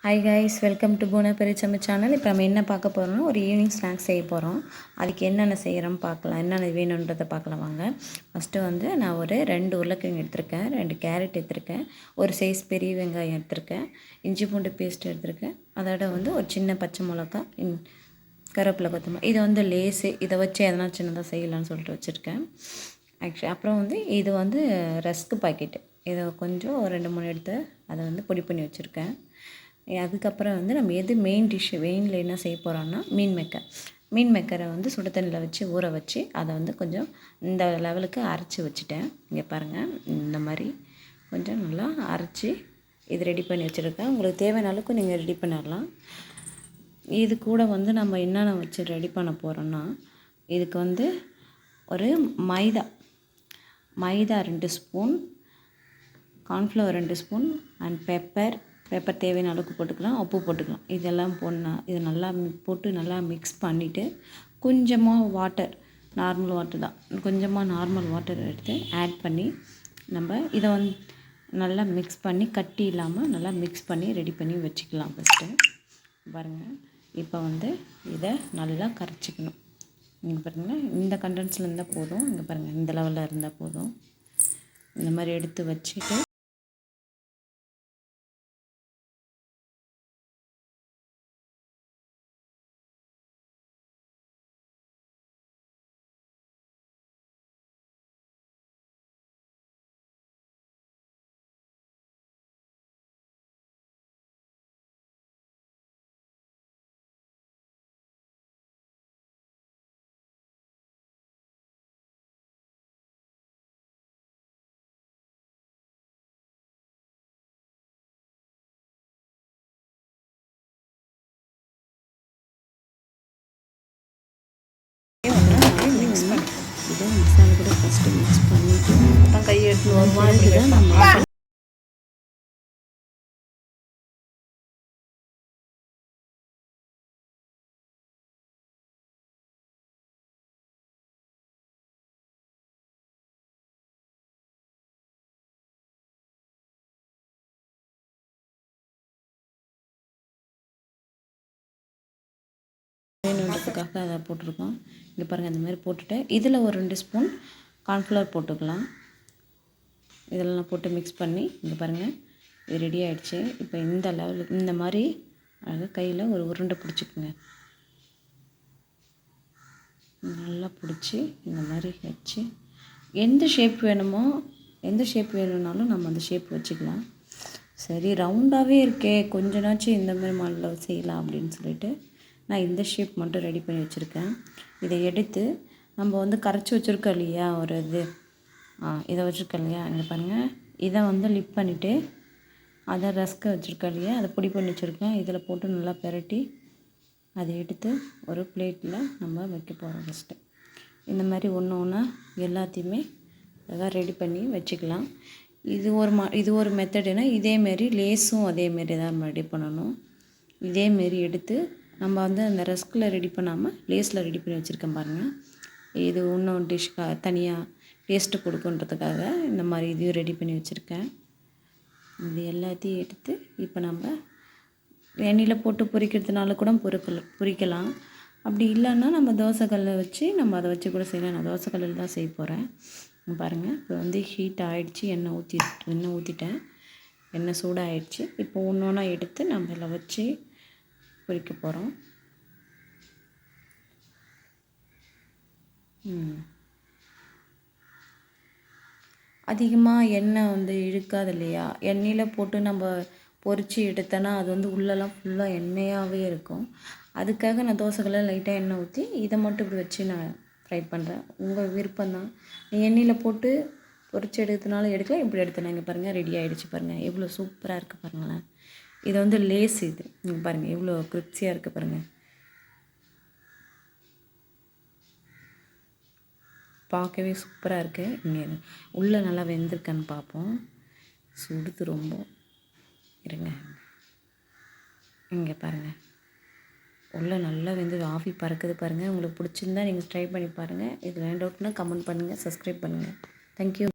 Hi guys, welcome to Poona Periyachamma channel. இப்போ நம்ம என்ன பார்க்க போகிறோம்னா ஒரு ஈவினிங் ஸ்நாக்ஸ் செய்ய போகிறோம். அதுக்கு என்னென்ன செய்கிறோம் பார்க்கலாம், என்னென்ன வேணுன்றதை பார்க்கலாம் வாங்க. ஃபஸ்ட்டு வந்து நான் ஒரு 2 உருளைக்கிழங்கு எடுத்திருக்கேன், 2 கேரட் எடுத்திருக்கேன், ஒரு சைஸ் பெரிய வெங்காயம் எடுத்திருக்கேன், இஞ்சி பூண்டு பேஸ்ட் எடுத்திருக்கேன், அதோட வந்து ஒரு சின்ன பச்சை மிளகா, கருவேப்பிலை, கொத்தமல்லி. இதை வந்து லேஸு, இதை வச்சு எதனா சின்னதாக செய்யலான்னு சொல்லிட்டு வச்சுருக்கேன். அப்புறம் வந்து இது வந்து ரஸ்க்கு பாக்கெட்டு, இதை கொஞ்சம் 2-3 எடுத்து அதை வந்து பொடி பண்ணி வச்சுருக்கேன். அதுக்கப்புறம் வந்து நம்ம எது மெயினில் என்ன செய்ய போகிறோம்னா மீன் மேக்கரை வந்து சுடு தண்ணியில் வச்சு ஊற வச்சு அதை வந்து கொஞ்சம் இந்த லெவலுக்கு அரைச்சி வச்சுட்டேன். இங்கே பாருங்கள், இந்த மாதிரி கொஞ்சம் நல்லா அரைச்சி இது ரெடி பண்ணி வச்சுருக்கேன். உங்களுக்கு தேவையான அளவுக்கு நீங்கள் ரெடி பண்ணிடலாம். இது கூட வந்து நம்ம என்னென்ன வச்சு ரெடி பண்ண போகிறோன்னா, இதுக்கு வந்து ஒரு மைதா 2 spoon, cornflour 2 spoon and pepper தேவையான அளவுக்கு போட்டுக்கலாம், உப்பு போட்டுக்கலாம். இதெல்லாம் இது நல்லா போட்டு நல்லா மிக்ஸ் பண்ணிவிட்டு கொஞ்சமாக வாட்டர், நார்மல் வாட்டர் தான், கொஞ்சமாக நார்மல் வாட்டர் எடுத்து ஆட் பண்ணி நம்ம இதை வந்து நல்லா மிக்ஸ் பண்ணி கட்டி இல்லாமல் நல்லா மிக்ஸ் பண்ணி ரெடி பண்ணி வச்சுக்கலாம். ஃபஸ்ட்டு பாருங்கள், இப்போ வந்து இதை நல்லா கரைச்சிக்கணும். இங்கே பாருங்கள், இந்த கண்டென்ஸில் இருந்தால் போதும். இங்கே பாருங்கள், இந்த லெவலில் இருந்தால் போதும். இந்த மாதிரி எடுத்து வச்சுட்டு மிக்ஸ் பண்ணி இதை மசாலா கூட ஃபஸ்ட்டு மிக்ஸ் பண்ணிவிட்டு அப்புறம் கையை எடுத்து தான் நம்ம வேணுன்றதுக்காக அதை போட்டிருக்கோம். இங்கே பாருங்கள், இந்த மாதிரி போட்டுட்டு இதில் ஒரு 2 ஸ்பூன் கார்ன்ஃப்ளவர் போட்டுக்கலாம். இதெல்லாம் போட்டு மிக்ஸ் பண்ணி இங்கே பாருங்கள், இது ரெடி ஆகிடுச்சு. இப்போ இந்த லெவலுக்கு இந்த மாதிரி அழகாக கையில் ஒரு உருண்டை பிடிச்சிக்குங்க. நல்லா பிடிச்சி இந்த மாதிரி வச்சு எந்த ஷேப் வேணும்னாலும் நம்ம அந்த ஷேப் வச்சுக்கலாம். சரி, ரவுண்டாகவே இருக்கே, கொஞ்சனாச்சும் இந்த மாதிரி மாடலில் செய்யலாம் அப்படின்னு சொல்லிட்டு நான் இந்த ஷேப் மட்டும் ரெடி பண்ணி வச்சுருக்கேன். இதை எடுத்து நம்ம வந்து கரைச்சி வச்சுருக்கோம் இல்லையா, ஒரு இதை வச்சுருக்கோம் இல்லையா, இங்கே பாருங்கள், இதை வந்து லிப் பண்ணிவிட்டு அதை ரஸ்க்கு வச்சுருக்கோம் இல்லையா, அதை பொடி பண்ணி வச்சுருக்கேன். இதில் போட்டு நல்லா பெரட்டி அதை எடுத்து ஒரு பிளேட்டில் நம்ம வைக்க போகிறோம். ஃபஸ்ட்டு இந்த மாதிரி ஒன்று எல்லாத்தையுமே அழகாக ரெடி பண்ணி வச்சுக்கலாம். இது ஒரு மெத்தடுனா, இதேமாரி லேஸும் அதேமாரி தான் நம்ம ரெடி பண்ணணும். இதேமாரி எடுத்து நம்ம வந்து அந்த ரஸ்கில் ரெடி பண்ணாமல் லேஸில் ரெடி பண்ணி வச்சுருக்கேன் பாருங்கள். இது இன்னும் டிஷ்க்காக தனியாக டேஸ்ட்டு கொடுக்குன்றதுக்காக இந்த மாதிரி இதையும் ரெடி பண்ணி வச்சுருக்கேன். இது எல்லாத்தையும் எடுத்து இப்போ நம்ம எண்ணெயில் போட்டு பொரிக்கிறதுனால கூட பொரிக்கலாம். அப்படி இல்லைன்னா நம்ம தோசைக்கல்லை வச்சு நம்ம அதை வச்சு கூட செய்யலாம். நான் தோசைக்கல்லில் தான் செய்ய போகிறேன். பாருங்கள், இப்போ வந்து ஹீட் ஆகிடுச்சு, எண்ணெய் ஊற்றிட்டேன், எண்ணெய் சூடாகிடுச்சு. இப்போ ஒன்றா எடுத்து நம்ம இதில் வச்சு பொரிக்க போகிறோம். அதிகமாக எண்ணெய் வந்து இழுக்காது இல்லையா, எண்ணெயில் போட்டு நம்ம பொரித்து எடுத்தோன்னா அது வந்து உள்ளெல்லாம் ஃபுல்லாக எண்ணெயாகவே இருக்கும். அதுக்காக நான் தோசைக்கல்லில் லைட்டாக எண்ணெய் ஊற்றி இதை மட்டும் இப்படி வச்சு நான் ஃப்ரை பண்ணுறேன். உங்கள் விருப்பம்தான், எண்ணெயில் போட்டு பொரித்து எடுத்தனாலும் எடுக்கலாம், இப்படி எடுத்தேன். இங்கே பாருங்கள், ரெடி ஆகிடுச்சு. பாருங்கள் எவ்வளோ சூப்பராக இருக்குது பாருங்களேன். இது வந்து லேஸ், இது நீங்கள் பாருங்கள் எவ்வளோ கிரிப்ஸியாக இருக்குது பாருங்கள். பார்க்கவே சூப்பராக இருக்குது. இங்கே உள்ளே நல்லா வெந்திருக்கான்னு பார்ப்போம். சுடுது ரொம்ப, இருங்க. இங்கே பாருங்கள், உள்ளே நல்லா வெந்து ஆவி பறக்குது பாருங்கள். உங்களுக்கு பிடிச்சிருந்தா நீங்கள் ட்ரை பண்ணி பாருங்கள். இது வேண்டாம்னா கமெண்ட் பண்ணுங்கள், சப்ஸ்கிரைப் பண்ணுங்கள். தேங்க்யூ.